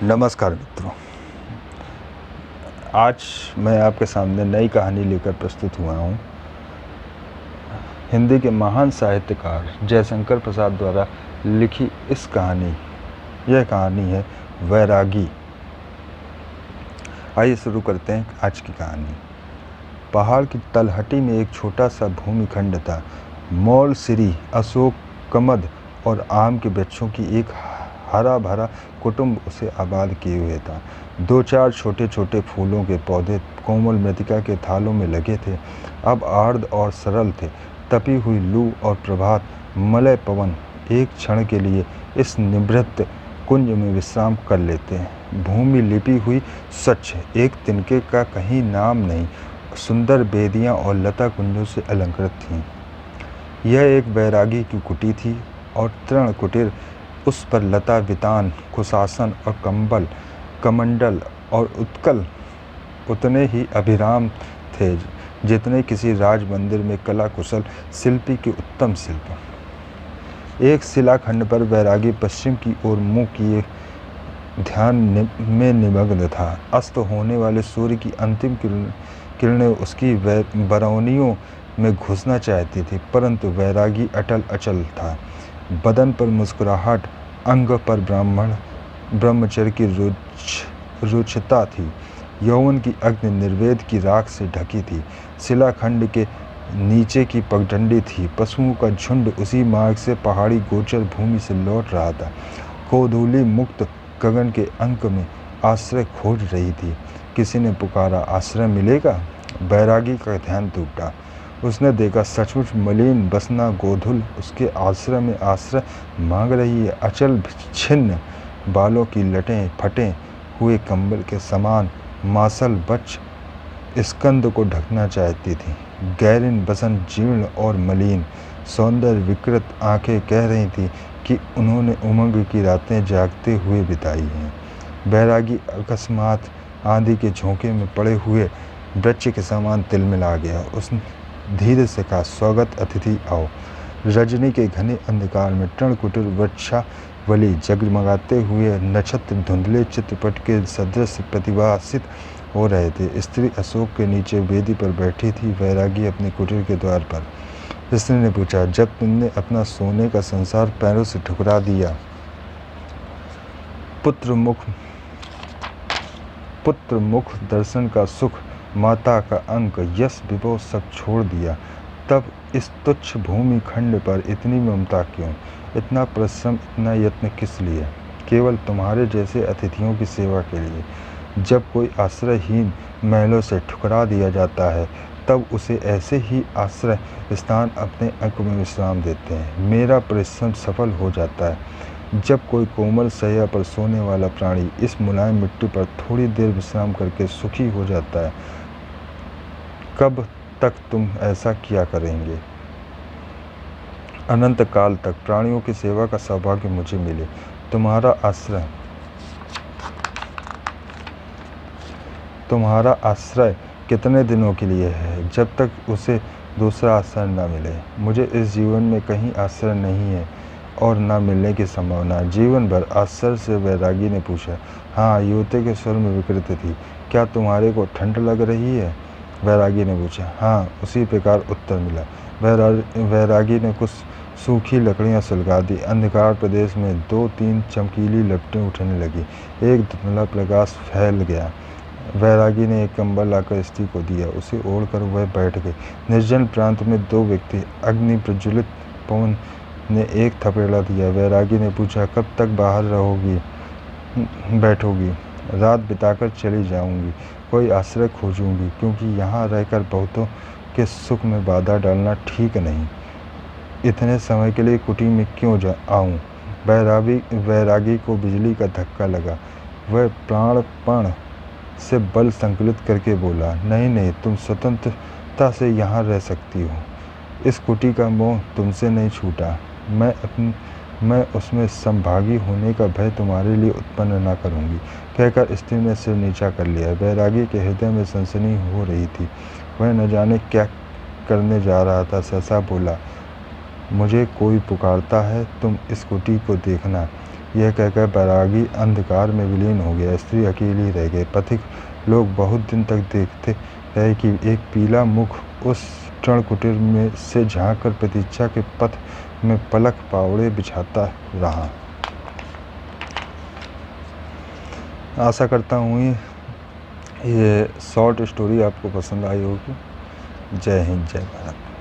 नमस्कार मित्रों, आज मैं आपके सामने नई कहानी लेकर प्रस्तुत हुआ हूँ। हिंदी के महान साहित्यकार जयशंकर प्रसाद द्वारा लिखी यह कहानी है वैरागी। आइए शुरू करते हैं आज की कहानी। पहाड़ की तलहटी में एक छोटा सा भूमिखंड था। मौलसिरी, अशोक, कमद और आम के वृक्षों की एक हरा भरा कुटुंब उसे आबाद किए हुए था। 2-4 छोटे छोटे फूलों के पौधे कोमल मृतिका के थालों में लगे थे, अब आर्द्र और सरल थे। तपी हुई लू और प्रभात मलय पवन एक क्षण के लिए इस निभृत कुंज में विश्राम कर लेते हैं। भूमि लिपी हुई स्वच्छ, एक तिनके का कहीं नाम नहीं, सुंदर बेदियां और लता कुंजों से अलंकृत थीं। यह एक वैरागी की कुटी थी और तृण कुटीर। उस पर लता, वितान, कुशासन और कमंडल और उत्कल उतने ही अभिराम थे जितने किसी राज मंदिर में कला कुशल शिल्पी के उत्तम शिल्प। एक शिलाखंड पर वैरागी पश्चिम की ओर मुंह किए ध्यान में निमग्न था। अस्त होने वाले सूर्य की अंतिम किरणें उसकी बरौनियों में घुसना चाहती थी, परंतु वैरागी अटल अचल था। बदन पर मुस्कुराहट, अंग पर ब्रह्मचर्य की रुचिता थी। यौवन की अग्नि निर्वेद की राख से ढकी थी। शिलाखंड के नीचे की पगडंडी थी। पशुओं का झुंड उसी मार्ग से पहाड़ी गोचर भूमि से लौट रहा था। गोधूलि मुक्त गगन के अंक में आश्रय खोज रही थी। किसी ने पुकारा, आश्रय मिलेगा? बैरागी का ध्यान टूटा। उसने देखा, सचमुच मलिन बसना गोधुल उसके आश्रय में आश्रय मांग रही है। अचल छिन्न बालों की लटें फटे हुए कंबल के समान मासल बच स्कंद को ढकना चाहती थी। गैरिन बसन जीर्ण और मलिन, सौंदर्य विकृत आंखें कह रही थी कि उन्होंने उमंग की रातें जागते हुए बिताई हैं। बैरागी अकस्मात आंधी के झोंके में पड़े हुए वृक्ष के समान तिलमिला गया। उसने धीरे से कहा, स्वागत अतिथि आओ। रजनी के घने अंधकार में तृणकुटीर वृक्षावली जगमगाते हुए नक्षत्र धुंधले चित्रपट के सदृश प्रतिभासित हो रहे थे। स्त्री अशोक के नीचे वेदी पर बैठी थी, वैरागी अपने कुटीर के द्वार पर। स्त्री ने पूछा, जब तुमने अपना सोने का संसार पैरों से ठुकरा दिया, पुत्र मुख दर्शन का सुख, माता का अंक, यश, विभव सब छोड़ दिया, तब इस तुच्छ भूमि खंड पर इतनी ममता क्यों? इतना परिश्रम, इतना यत्न किस लिए? केवल तुम्हारे जैसे अतिथियों की सेवा के लिए। जब कोई आश्रयहीन महलों से ठुकरा दिया जाता है, तब उसे ऐसे ही आश्रय स्थान अपने अंक में विश्राम देते हैं। मेरा परिश्रम सफल हो जाता है जब कोई कोमल शैया पर सोने वाला प्राणी इस मुलायम मिट्टी पर थोड़ी देर विश्राम करके सुखी हो जाता है। कब तक तुम ऐसा किया करेंगे? अनंत काल तक प्राणियों की सेवा का सौभाग्य मुझे मिले। तुम्हारा आश्रय कितने दिनों के लिए है? जब तक उसे दूसरा आश्रय न मिले। मुझे इस जीवन में कहीं आश्रय नहीं है और न मिलने की संभावना। जीवन भर? आश्चर्य से वैरागी ने पूछा। हाँ, युवती के स्वर में विकृत थी। क्या तुम्हारे को ठंड लग रही है? वैरागी ने पूछा। हाँ, उसी प्रकार उत्तर मिला। वैरागी ने कुछ सूखी लकड़ियां सुलगा दी। अंधकार प्रदेश में 2-3 चमकीली लपटें उठने लगी। एक धुंधला प्रकाश फैल गया। वैरागी ने एक कंबल लाकर स्त्री को दिया। उसे ओढ़कर वह बैठ गई। निर्जन प्रांत में 2 व्यक्ति। अग्नि प्रज्वलित पवन ने एक थपेड़ा दिया। वैरागी ने पूछा, कब तक बाहर बैठोगी? रात बिताकर चली जाऊंगी। कोई आश्रय खोजूंगी, क्योंकि यहाँ रहकर बहुतों के सुख में बाधा डालना ठीक नहीं। इतने समय के लिए कुटी में क्यों आऊं? वैरागी को बिजली का धक्का लगा। वह प्राणपण से बल संकलित करके बोला, नहीं, तुम स्वतंत्रता से यहाँ रह सकती हो। इस कुटी का मोह तुमसे नहीं छूटा। मैं उसमें संभागी होने का भय तुम्हारे लिए उत्पन्न न करूंगी, कहकर स्त्री ने सिर नीचा कर लिया। वैरागी के हृदय में सनसनी हो रही थी। वह न जाने क्या करने जा रहा था। सहसा बोला, मुझे कोई पुकारता है, तुम इस कुटी को देखना। यह कहकर बैरागी अंधकार में विलीन हो गया। स्त्री अकेली रह गई। पथिक लोग बहुत दिन तक देखते रहे कि एक पीला मुख उस क्षणकुटीर में से झांककर प्रतीक्षा के पथ में पलक पावड़े बिछाता रहा। आशा करता हूँ ये शॉर्ट स्टोरी आपको पसंद आई होगी। जय हिंद, जय भारत।